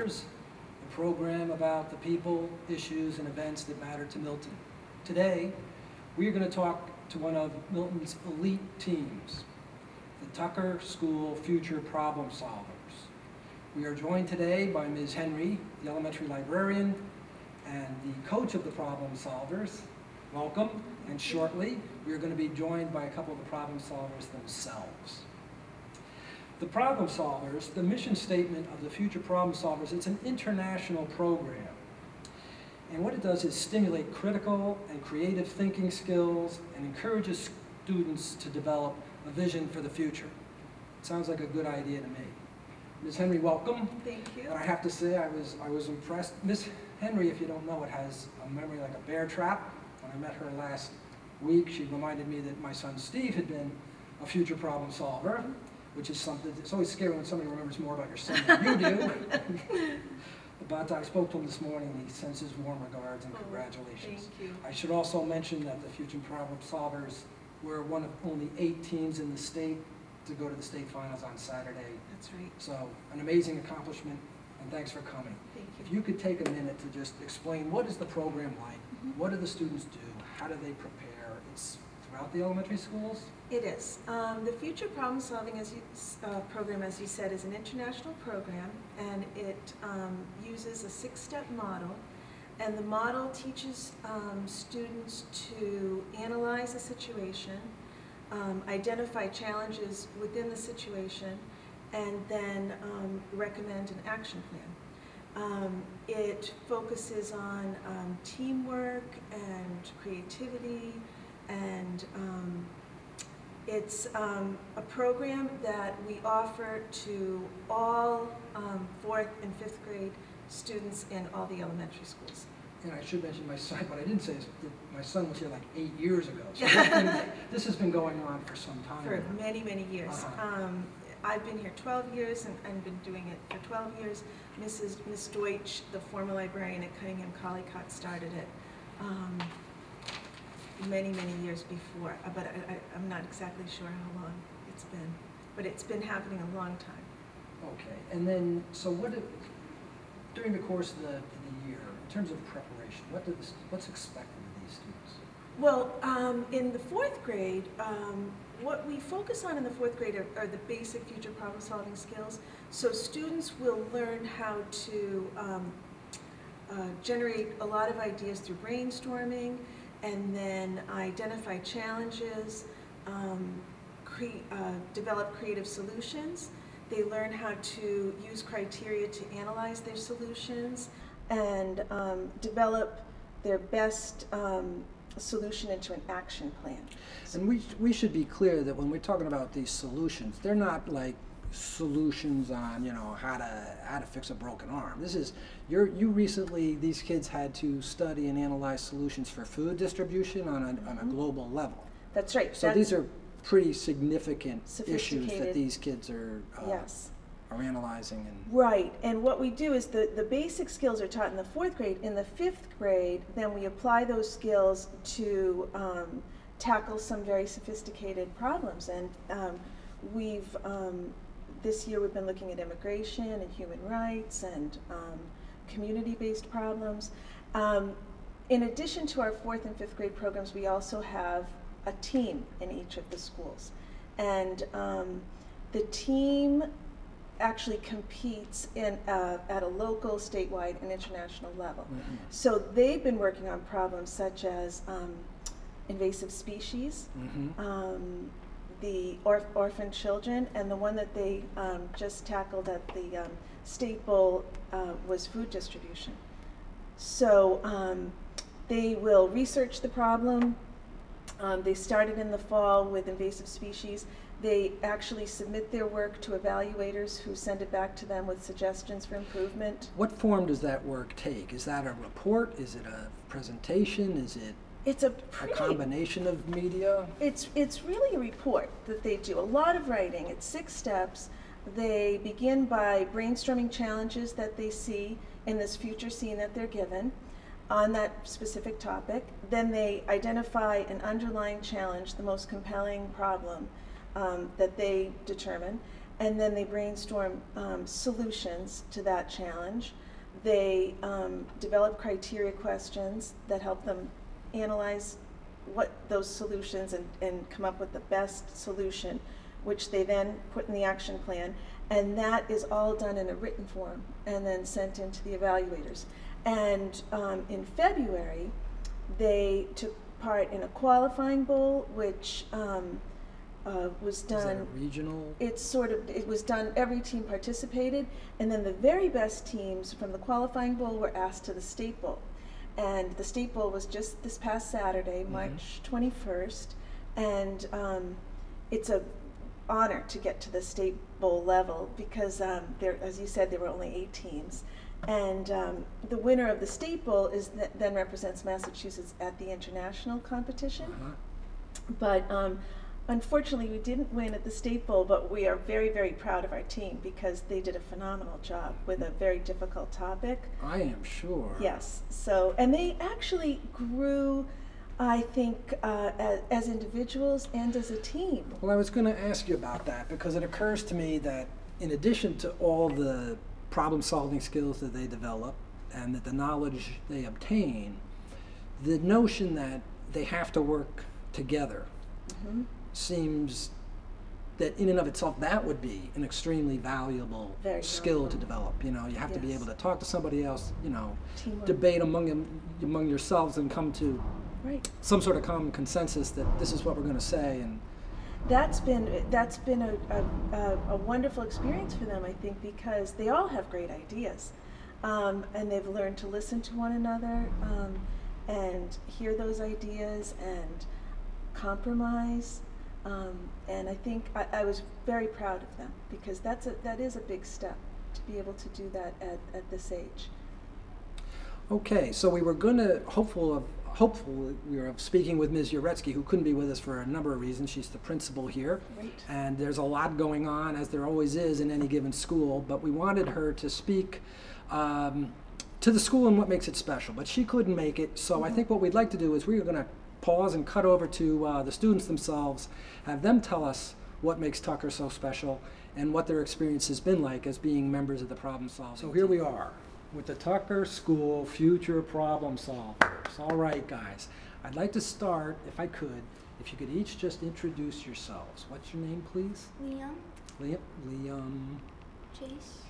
MyTownMatters, a program about the people, issues, and events that matter to Milton. Today, we are going to talk to one of Milton's elite teams, the Tucker School Future Problem Solvers. We are joined today by Ms. Henry, the elementary librarian, and the coach of the Problem Solvers. Welcome. And shortly, we are going to be joined by a couple of the Problem Solvers themselves. The Problem Solvers, the mission statement of the Future Problem Solvers, it's an international program. And what it does is stimulate critical and creative thinking skills and encourages students to develop a vision for the future. It sounds like a good idea to me. Ms. Henry, welcome. Thank you. And I have to say, I was impressed. Ms. Henry, if you don't know it, has a memory like a bear trap. When I met her last week, she reminded me that my son Steve had been a future problem solver, which is something, it's always scary when somebody remembers more about your son than you do. But I spoke to him this morning, and he sends his warm regards and congratulations. Thank you. I should also mention that the Future Problem Solvers were one of only 8 teams in the state to go to the state finals on Saturday. That's right. So an amazing accomplishment, and thanks for coming. Thank you. If you could take a minute to just explain, what is the program like? What do the students do? How do they prepare? It's throughout the elementary schools? It is. The Future Problem Solving program, as you said, is an international program, and it uses a 6-step model. And the model teaches students to analyze a situation, identify challenges within the situation, and then recommend an action plan. It focuses on teamwork and creativity, and it's a program that we offer to all 4th and 5th grade students in all the elementary schools. And I should mention my son, but I didn't say this, that my son was here like 8 years ago. So this has been going on for some time. For many, many years. I've been here 12 years and been doing it for 12 years. Miss Deutsch, the former librarian at Cunningham Collycott, started it many, many years before. But I'm not exactly sure how long it's been. But it's been happening a long time. Okay. And then, so during the course of the year, in terms of preparation, what's expected of these students? Well, in the 4th grade, what we focus on in the 4th grade are the basic future problem solving skills. So students will learn how to generate a lot of ideas through brainstorming, and then identify challenges, develop creative solutions. They learn how to use criteria to analyze their solutions, and develop their best solution into an action plan. And we should be clear that when we're talking about these solutions, they're not like solutions on, you know, how to fix a broken arm. This is, you recently, these kids had to study and analyze solutions for food distribution on a global level. That's right. So these are pretty significant issues that these kids are yes. are analyzing. And right, and what we do is the basic skills are taught in the 4th grade. In the 5th grade, then we apply those skills to tackle some very sophisticated problems. And this year we've been looking at immigration and human rights and community-based problems. In addition to our 4th and 5th grade programs, we also have a team in each of the schools. And the team actually competes at a local, statewide, and international level. So they've been working on problems such as invasive species, the orphan children, and the one that they just tackled at the State Bowl was food distribution. So they will research the problem. They started in the fall with invasive species. They actually submit their work to evaluators who send it back to them with suggestions for improvement. what form does that work take? Is that a report? Is it a presentation? Is it a combination of media? It's really a report that they do. A lot of writing. It's 6 steps. They begin by brainstorming challenges that they see in this future scene that they're given on that specific topic. Then they identify an underlying challenge, the most compelling problem that they determine, and then they brainstorm solutions to that challenge. They develop criteria questions that help them analyze what those solutions and come up with the best solution, which they then put in the action plan. And that is all done in a written form and then sent into the evaluators. And in February, they took part in a qualifying bowl, which was done. Is that a regional? It was done, every team participated, and then the very best teams from the qualifying bowl were asked to the state bowl. And the state bowl was just this past Saturday, March 21st, and it's an honor to get to the state bowl level because, there, as you said, there were only 8 teams. And the winner of the state bowl then represents Massachusetts at the international competition. But unfortunately, we didn't win at the state bowl, but we are very, very proud of our team because they did a phenomenal job with a very difficult topic. I am sure. Yes. So, and they actually grew, I think, as individuals and as a team. Well, I was going to ask you about that because it occurs to me that in addition to all the problem-solving skills that they develop and that the knowledge they obtain, the notion that they have to work together seems that in and of itself that would be an extremely valuable skill to develop. You know, you have to be able to talk to somebody else, you know, Teamwork. debate among yourselves and come to some sort of common consensus that this is what we're going to say. And that's been a wonderful experience for them, I think, because they all have great ideas, and they've learned to listen to one another and hear those ideas and compromise. And I think I was very proud of them because that is a big step to be able to do that at this age. Okay, so we were going to hopefully we were speaking with Ms. Uretsky, who couldn't be with us for a number of reasons. She's the principal here, and there's a lot going on, as there always is in any given school, but we wanted her to speak to the school and what makes it special, but she couldn't make it, so I think what we'd like to do is we're going to pause and cut over to the students themselves, have them tell us what makes Tucker so special and what their experience has been like as being members of the problem solving. So here we are with the Tucker School Future Problem Solvers. All right, guys. I'd like to start, if I could, if you could each just introduce yourselves. What's your name, please? Liam. Liam. Chase.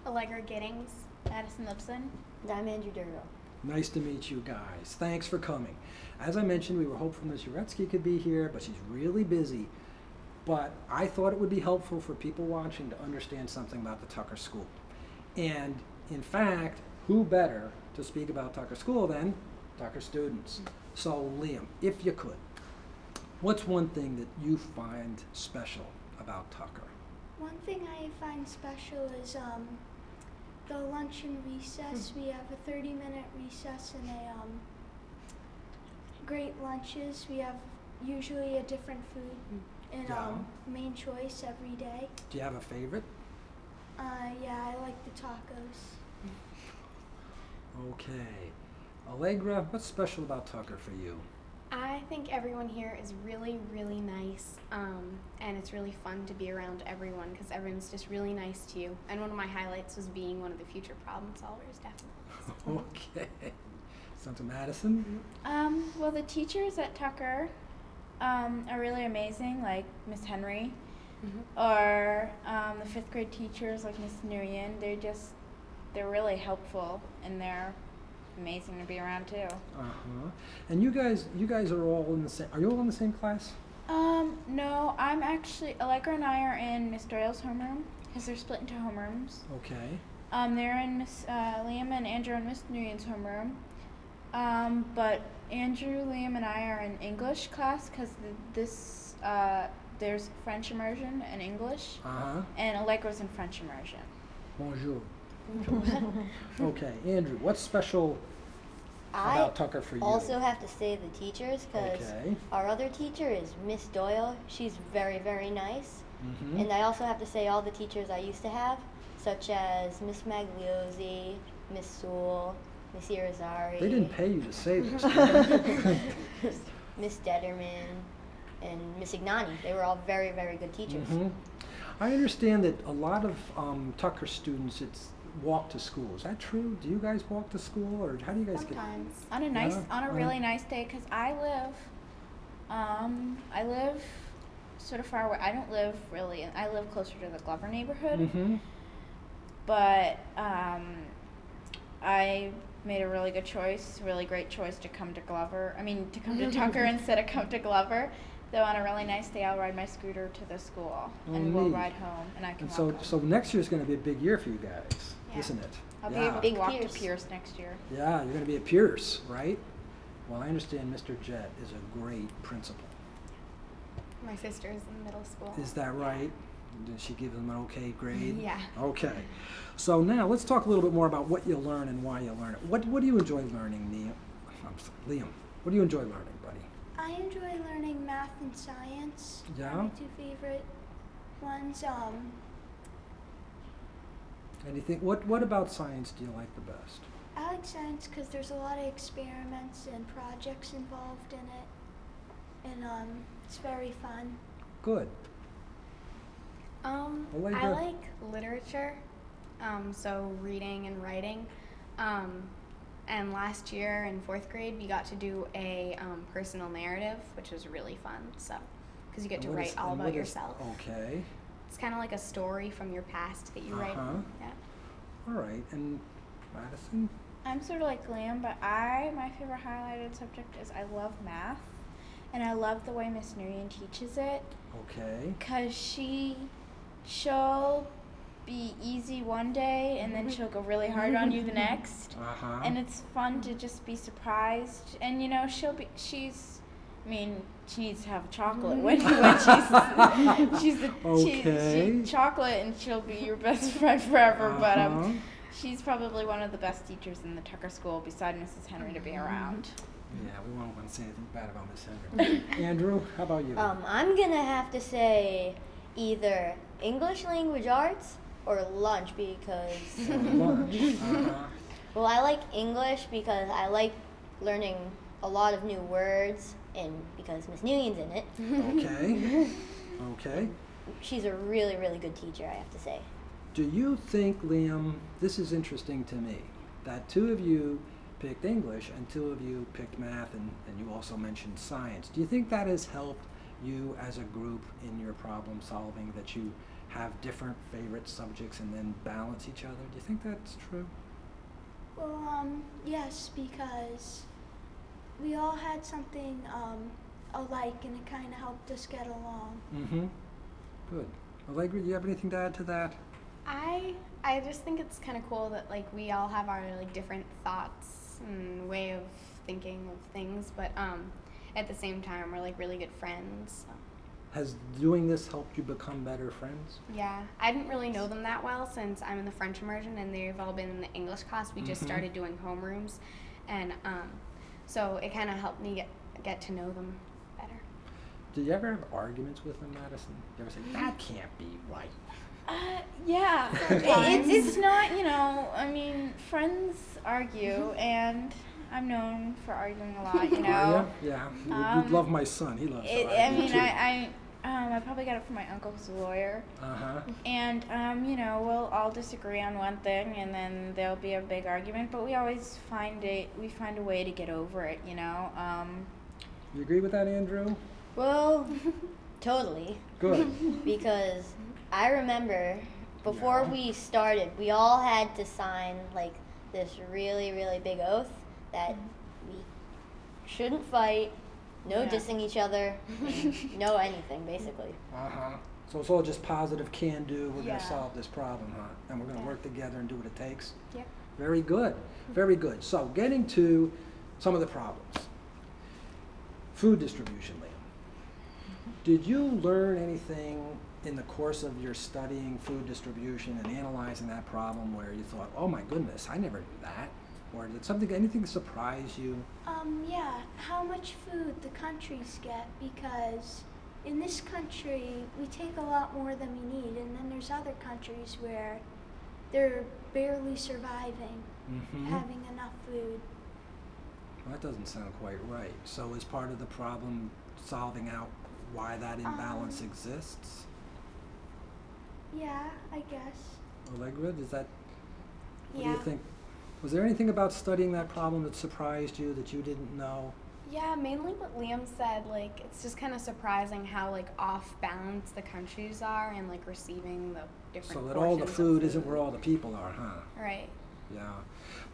Allegra, Giddings. Madison, Lipson. And I'm Andrew Duro. Nice to meet you guys. Thanks for coming. As I mentioned, we were hopeful Ms. Uretsky could be here, but she's really busy. But I thought it would be helpful for people watching to understand something about the Tucker School. And in fact, who better to speak about Tucker School than Tucker students? So Liam, if you could, what's one thing that you find special about Tucker? One thing I find special is the lunch and recess. We have a 30-minute recess and great lunches. We have usually a different food and main choice every day. Do you have a favorite? Yeah, I like the tacos. Okay. Allegra, what's special about Tucker for you? I think everyone here is really, really nice, and it's really fun to be around everyone because everyone's just really nice to you. And one of my highlights was being one of the future problem solvers, definitely. Okay. Santa Madison? Well, the teachers at Tucker are really amazing, like Miss Henry, or the 5th grade teachers like Miss Nguyen. They're really helpful, and they're amazing to be around too. And you guys are all in the same. Are you all in the same class? No, I'm actually, Allegra and I are in Miss Doyle's homeroom because they're split into homerooms. Okay. They're in Miss Liam and Andrew and Miss Nguyen's homeroom. But Andrew, Liam, and I are in English class because there's French immersion and English, and Allegra's in French immersion. Bonjour. Okay, Andrew, what's special about Tucker for you? I also have to say the teachers, because our other teacher is Miss Doyle. She's very, very nice. And I also have to say all the teachers I used to have, such as Miss Magliozzi, Miss Sewell, Miss Irizarry. They didn't pay you to say this. Miss Detterman and Miss Ignani. They were all very, very good teachers. I understand that a lot of Tucker students, it's walk to school. Is that true? Do you guys walk to school, or how do you guys Sometimes on a nice, on a really nice day, because I live sort of far away. I don't live really. I live closer to the Glover neighborhood, but I made a really good choice, really great choice to come to Glover. I mean, to come to Tucker instead of come to Glover. Though on a really nice day, I'll ride my scooter to the school, and we'll ride home, and I can walk home. So next year's going to be a big year for you guys, isn't it? I'll be able to walk to Pierce next year. Yeah, you're going to be at Pierce, right? Well, I understand Mr. Jett is a great principal. My sister is in middle school. Is that right? Did she give them an okay grade? Yeah. Okay. So now let's talk a little bit more about what you learn and why you learn it. What do you enjoy learning, Liam? What do you enjoy learning, buddy? I enjoy learning math and science. Yeah? My two favorite ones. Anything? What about science do you like the best? I like science because there's a lot of experiments and projects involved in it, and it's very fun. Good. I like literature, so reading and writing. And last year in 4th grade, we got to do a personal narrative, which was really fun. So, because you get to write all about yourself. Okay. It's kind of like a story from your past that you write. Yeah. All right. And Madison? I'm sort of like Liam, but my favorite highlighted subject is I love math, and I love the way Miss Nguyen teaches it. Okay. Because she'll be easy one day, and then she'll go really hard on you the next. And it's fun to just be surprised. And you know, she needs to have chocolate when she's chocolate, and she'll be your best friend forever. But she's probably one of the best teachers in the Tucker School, beside Mrs. Henry, to be around. Yeah, we won't want to say anything bad about Miss Henry. Andrew, how about you? I'm gonna have to say either English language arts or lunch, because well, I like English because I like learning a lot of new words, and because Miss Nguyen's in it. Okay. Okay. She's a really, really good teacher, I have to say. Do you think, Liam, this is interesting to me, that 2 of you picked English and 2 of you picked math, and you also mentioned science. Do you think that has helped you as a group in your problem solving, that you have different favorite subjects and then balance each other? Do you think that's true? Well, yes, because we all had something alike, and it kind of helped us get along. Good. Allegra, do you have anything to add to that? I just think it's kind of cool that like we all have our like different thoughts and way of thinking of things, but at the same time we're like really good friends. So. Has doing this helped you become better friends? Yeah, I didn't really know them that well since I'm in the French immersion and they've all been in the English class. We just started doing homerooms, and so it kind of helped me get to know them better. Did you ever have arguments with them, Madison? You ever say, that can't be right? Yeah. It's not, you know, I mean, friends argue, and I'm known for arguing a lot, you know. Are you? Yeah. You'd love my son. He loves to argue, I mean, too. I probably got it from my uncle who's a lawyer. And, you know, we'll all disagree on one thing, and then there'll be a big argument, but we always find a way to get over it, you know. You agree with that, Andrew? Well, totally. Good. Because I remember before we started, we all had to sign like this really, really big oath that we shouldn't fight, no dissing each other, no anything, basically. So it's all just positive can-do. We're going to solve this problem, huh? And we're going to work together and do what it takes? Yeah. Very good. Very good. So getting to some of the problems. Food distribution, Liam. Did you learn anything in the course of your studying food distribution and analyzing that problem where you thought, oh my goodness, I never knew that? Or did anything surprise you? Yeah, how much food the countries get, because in this country we take a lot more than we need, and then there's other countries where they're barely surviving, having enough food. Well, that doesn't sound quite right. So is part of the problem solving out why that imbalance exists? Yeah, I guess. Allegra, does that, what do Yeah. you think? Was there anything about studying that problem that surprised you that you didn't know? Yeah, mainly what Liam said, like, it's just kind of surprising how, like, off balance the countries are and, like, receiving the different So that all the portions of food isn't where all the people are, huh? Right. Yeah.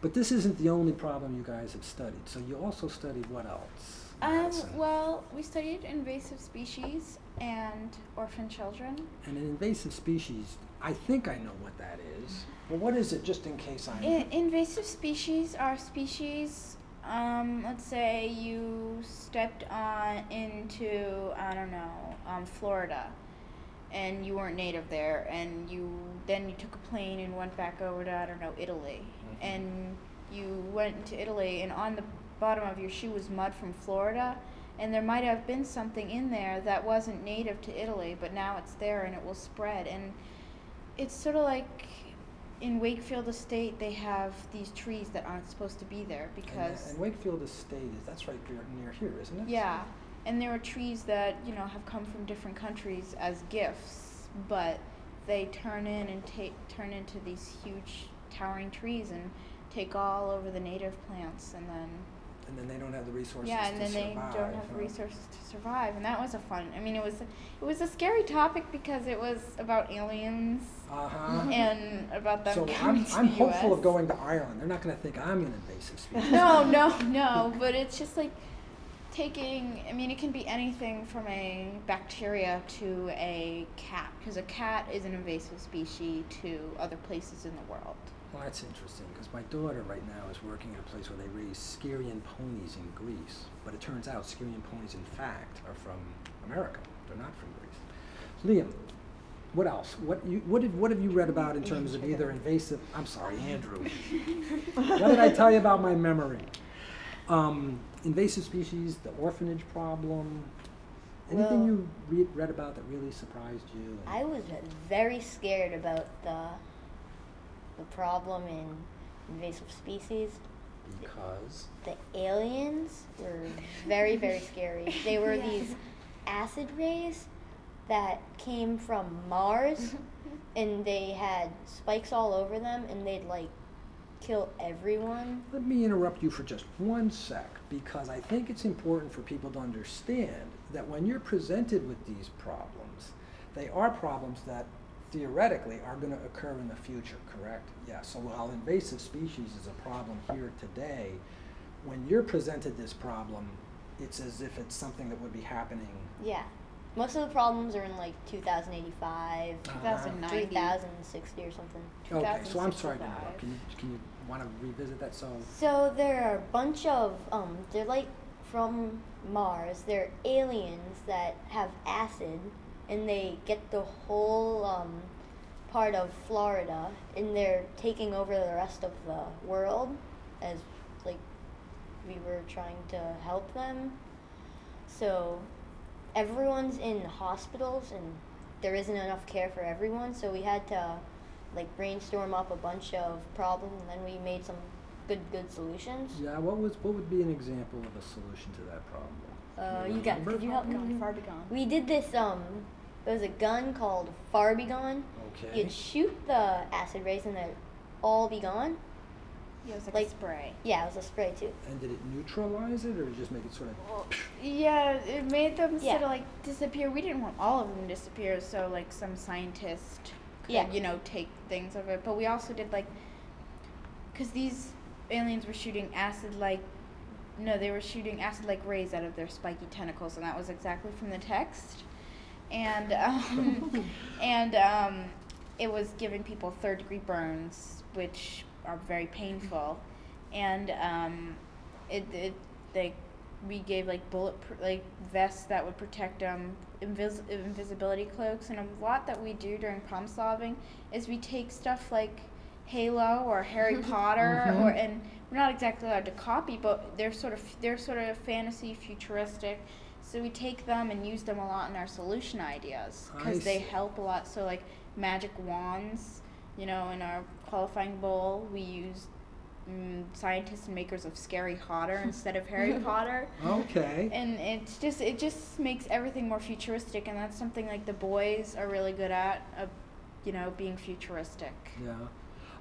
But this isn't the only problem you guys have studied. So you also studied what else? Madison? Well, we studied invasive species and orphan children. And an invasive species, I think I know what that is. But what is it, just in case I know? Invasive species are species, let's say you stepped into, I don't know, Florida, and you weren't native there, and then you took a plane and went back over to, I don't know, Italy. Mm-hmm. And you went to Italy, and on the bottom of your shoe was mud from Florida, and there might have been something in there that wasn't native to Italy, but now it's there and it will spread. And it's sort of like in Wakefield Estate, they have these trees that aren't supposed to be there because And Wakefield Estate, that's right near here, isn't it? yeah, and there are trees that have come from different countries as gifts, but they turn into these huge towering trees and take all over the native plants, and then they don't have the resources yeah, and to then they survive. don't have the resources to survive, and that was it was a scary topic because it was about aliens Uh-huh. and about them So coming to I'm the hopeful US. of going to Ireland. They're not going to think I'm an invasive species. No, but it's just like taking, it can be anything from a bacteria to a cat, because a cat is an invasive species to other places in the world. Well, that's interesting, because my daughter right now is working at a place where they raise Styrian ponies in Greece. But it turns out Styrian ponies, in fact, are from America. They're not from Greece. Liam, what else? What have you read about in terms of either invasive... I'm sorry, Andrew. What did I tell you about my memory? Invasive species, the orphanage problem. Anything you read about that really surprised you? I was very scared about the problem in invasive species. Because? The aliens were very, very scary. They were these acid rays that came from Mars, and they had spikes all over them, and they'd kill everyone. Let me interrupt you for just 1 sec, because I think it's important for people to understand that when you're presented with these problems, they are problems that theoretically are going to occur in the future, correct? Yeah, so while invasive species is a problem here today, when you're presented this problem, it's as if it's something that would be happening. Yeah. Most of the problems are in 2085, 2090. 3060 or something. Okay, so I'm sorry to 2065. interrupt. Can you want to revisit that? So there are a bunch of, they're from Mars. They're aliens that have acid, and they get the whole part of Florida, and they're taking over the rest of the world as we were trying to help them. So everyone's in hospitals, and there isn't enough care for everyone, so we had to brainstorm up a bunch of problems, and then we made some good solutions. Yeah, what would be an example of a solution to that problem? Could you help me? Far begone. We did this, there was a gun called Far Be Gone. Okay. You'd shoot the acid rays and they'd all be gone. Yeah, it was like a spray. Yeah, it was a spray too. And did it neutralize it, or just make it sort of... Yeah, it made them Yeah. sort of disappear. We didn't want all of them to disappear, so some scientist could, Yeah. take things of it. But we also did because these aliens were shooting acid they were shooting acid rays out of their spiky tentacles, and that was exactly from the text. And it was giving people 3rd-degree burns, which are very painful. And we gave bulletproof vests that would protect them, invisibility cloaks, and a lot that we do during problem solving is we take stuff like Halo or Harry Potter, and we're not exactly allowed to copy, but they're sort of fantasy, futuristic. So we take them and use them a lot in our solution ideas because they help a lot. So magic wands, in our qualifying bowl we use scientists and makers of Scary Hotter instead of Harry Potter. Okay. And it just makes everything more futuristic, and that's something the boys are really good at. you know, being futuristic. Yeah.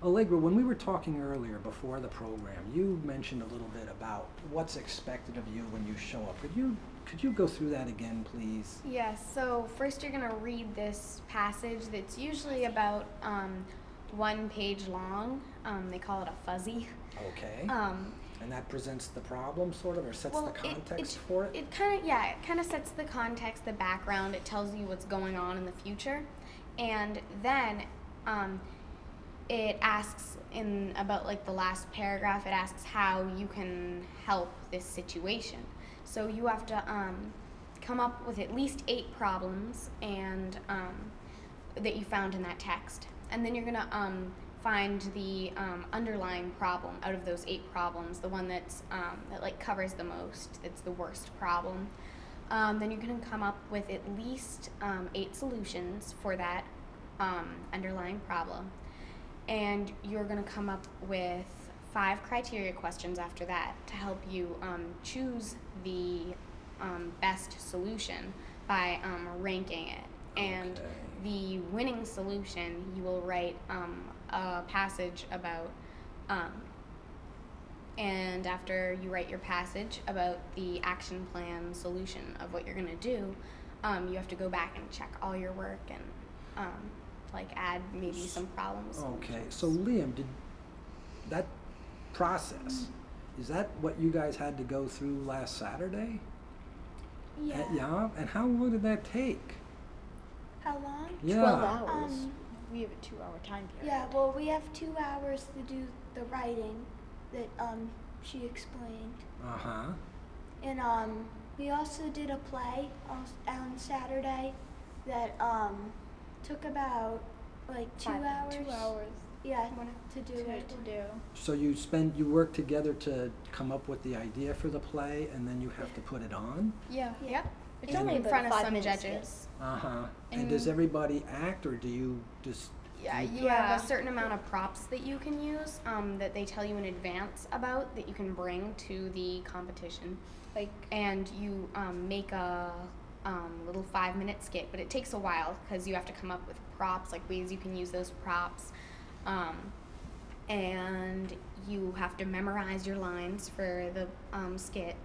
Allegra, when we were talking earlier before the program, you mentioned a little bit about what's expected of you when you show up. Could you go through that again, please? Yes, so first you're going to read this passage that's usually about 1 page long. They call it a fuzzy. Okay. And that presents the problem, sort of, or sets the context for it? It kind of sets the context, the background. It tells you what's going on in the future. And then it asks in about like the last paragraph, it asks how you can help this situation. So you have to come up with at least 8 problems and that you found in that text. And then you're going to find the underlying problem out of those 8 problems, the one that's that like covers the most, that's the worst problem. Then you're going to come up with at least 8 solutions for that underlying problem. And you're going to come up with 5 criteria questions after that to help you choose the best solution by ranking it. And the winning solution, you will write a passage about, and after you write your passage about the action plan solution of what you're going to do, you have to go back and check all your work and like add maybe some problems. Okay, so Liam, did that process, is that what you guys had to go through last Saturday? Yeah. Yeah, and how long did that take? How long? Yeah. 12 hours. We have a 2-hour time period. Yeah, well, we have 2 hours to do the writing that she explained. Uh-huh. And we also did a play on Saturday that took about like 2 hours. 2 hours Yeah, to do it. to do. So you work together to come up with the idea for the play, and then you have to put it on? Yeah. Yep. It's in only about front a of some 5-minute judges. Uh-huh. And And- does everybody act, or do you just... Yeah, you have a certain amount of props that you can use that they tell you in advance about that you can bring to the competition. Like, And you make a little 5-minute skit, but it takes a while because you have to come up with props, like ways you can use those props. And you have to memorize your lines for the skit.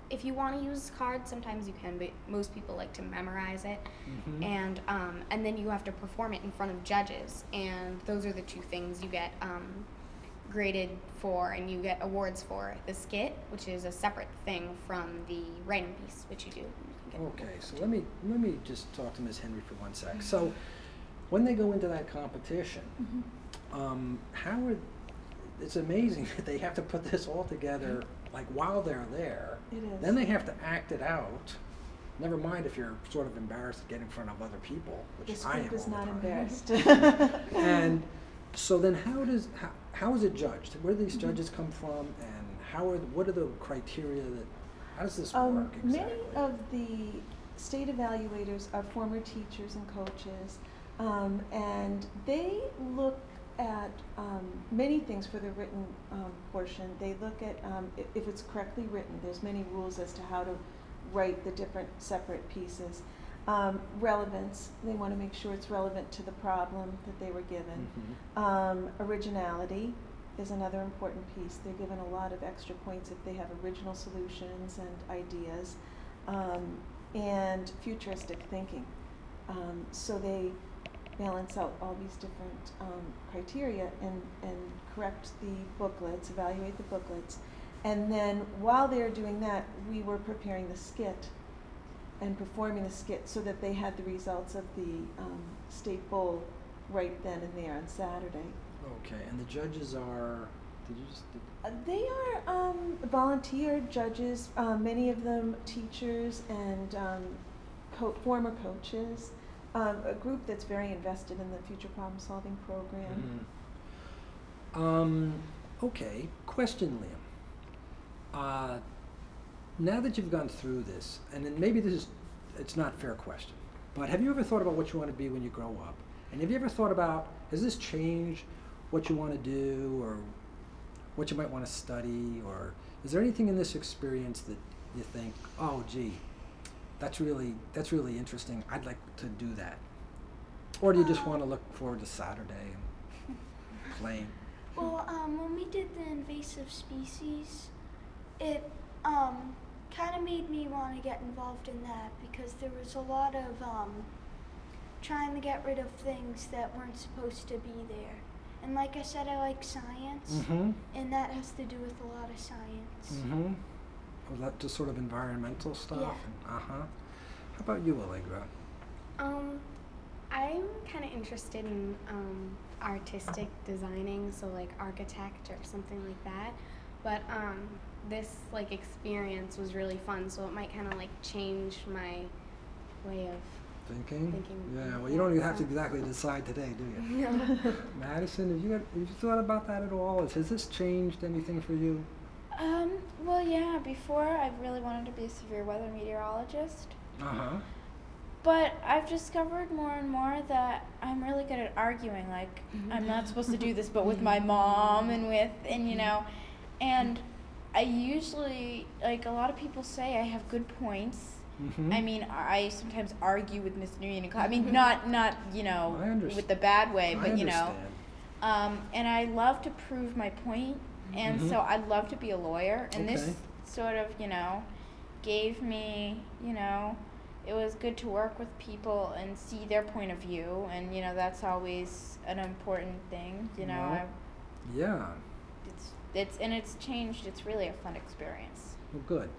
If you want to use cards, sometimes you can, but most people like to memorize it. Mhm. And then you have to perform it in front of judges, and those are the 2 things you get graded for, and you get awards for. The skit, which is a separate thing from the writing piece, which you do. You can get Okay, awards so too. let me just talk to Ms. Henry for 1 sec. So, when they go into that competition, it's amazing that they have to put this all together, like while they're there. It is. Then they have to act it out. Never mind if you're sort of embarrassed to get in front of other people, which This I am group is all the not time. embarrassed. And so then how is it judged? Where do these judges come from, and what are the criteria how does this work exactly? Many of the state evaluators are former teachers and coaches, and they look at many things for the written portion. They look at if it's correctly written. There's many rules as to how to write the different separate pieces. Relevance, they want to make sure it's relevant to the problem that they were given. Originality is another important piece. They're given a lot of extra points if they have original solutions and ideas. And futuristic thinking. So they balance out all these different criteria and correct the booklets, evaluate the booklets. And then while they're doing that, we were preparing the skit and performing the skit so that they had the results of the state bowl right then and there on Saturday. Okay, and the judges are, They are volunteer judges, many of them teachers and former coaches, a group that's very invested in the future problem solving program. Okay, question, Liam. Now that you've gone through this, and then maybe it's not a fair question, but have you ever thought about what you want to be when you grow up? And have you ever thought about, has this changed what you want to do, or what you might want to study, or is there anything in this experience that you think, oh gee, that's really interesting, I'd like to do that? Or do you just want to look forward to Saturday and playing? Well, when we did the invasive species, it kind of made me want to get involved in that because there was a lot of trying to get rid of things that weren't supposed to be there. And like I said, I like science, and that has to do with a lot of science. Was that just sort of environmental stuff? Yeah. How about you, Allegra? I'm kind of interested in artistic designing, so like architect or something like that. But this like experience was really fun, so it might kind of like change my way of thinking. Yeah. like Well, you don't even that, have to so. exactly decide today, do you? No. Madison, have you thought about that at all? Has this changed anything for you? Well, yeah, before I really wanted to be a severe weather meteorologist. But I've discovered more and more that I'm really good at arguing. Like, I'm not supposed to do this, but with my mom and you know, and I usually, like a lot of people say I have good points. I mean, I sometimes argue with Miss Nguyen in class. I mean, not you know, with the bad way, but you know. And I love to prove my point, and so I'd love to be a lawyer. And this sort of, you know, gave me, you know, it was good to work with people and see their point of view, and you know, that's always an important thing, you know. It's changed. It's really a fun experience. Well, good.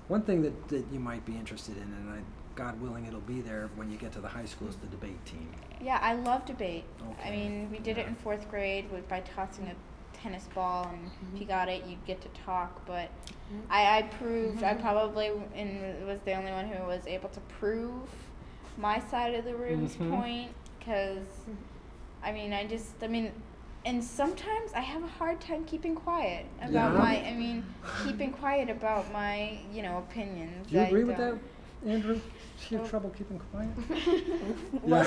One thing that you might be interested in, and God willing it'll be there when you get to the high school, is the debate team. Yeah, I love debate. I mean, we did it in 4th grade by tossing a tennis ball, and if you got it, you'd get to talk. But I proved, I probably was the only one who was able to prove my side of the room's point, because, I mean, and sometimes I have a hard time keeping quiet about keeping quiet about my, you know, opinions. Do you agree with that, Andrew? Do you have trouble keeping quiet? Well,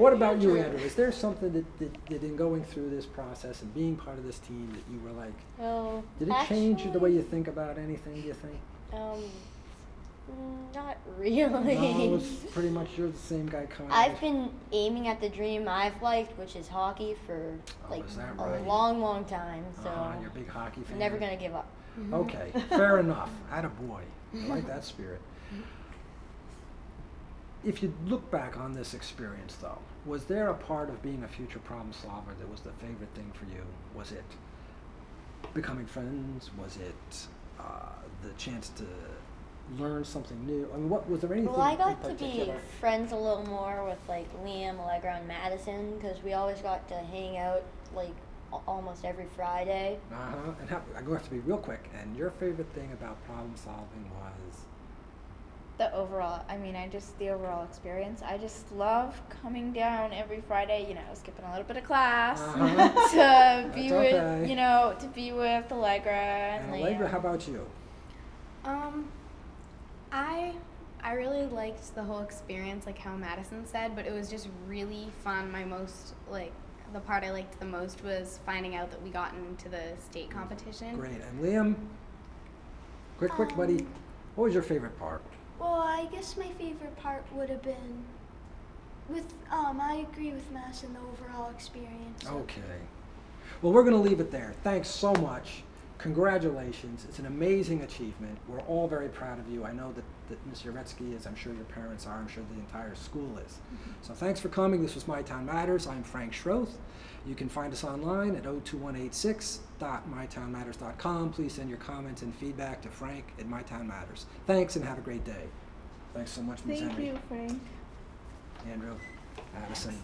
what about you, Andrew? Is there something that in going through this process and being part of this team that you were like, Well, did it change the way you think about anything, do you think? Not really. No, it's pretty much you're the same guy kind of. I've been aiming at the dream I've liked, which is hockey, for like a long time. So you're a big hockey fan. I'm never gonna give up. Okay, fair enough. Attaboy. I like that spirit. If you look back on this experience, though, was there a part of being a future problem solver that was the favorite thing for you? Was it becoming friends? Was it the chance to learn something new? I mean, what was there anything? Well, I got in to be particular? friends a little more with like Liam, Allegra, and Madison, because we always got to hang out like almost every Friday. And I'm going to have to be real quick. And your favorite thing about problem solving was? The overall, the overall experience. I just love coming down every Friday, you know, skipping a little bit of class to be with, you know, to be with Allegra and Liam. Allegra, how about you? I really liked the whole experience, like how Madison said, but it was just really fun. The part I liked the most was finding out that we got into the state competition. Great. And Liam, quick, buddy, what was your favorite part? Well, I guess my favorite part would have been I agree with Madison, the overall experience. Okay. Well, we're going to leave it there. Thanks so much. Congratulations. It's an amazing achievement. We're all very proud of you. I know that Ms. Uretsky is. I'm sure your parents are. I'm sure the entire school is. So thanks for coming. This was MyTownMatters. I'm Frank Schroth. You can find us online at 02186.mytownmatters.com. Please send your comments and feedback to frank@mytownmatters. Thanks and have a great day. Thanks so much, Ms. Henry. Thank you, Frank. Andrew, Madison.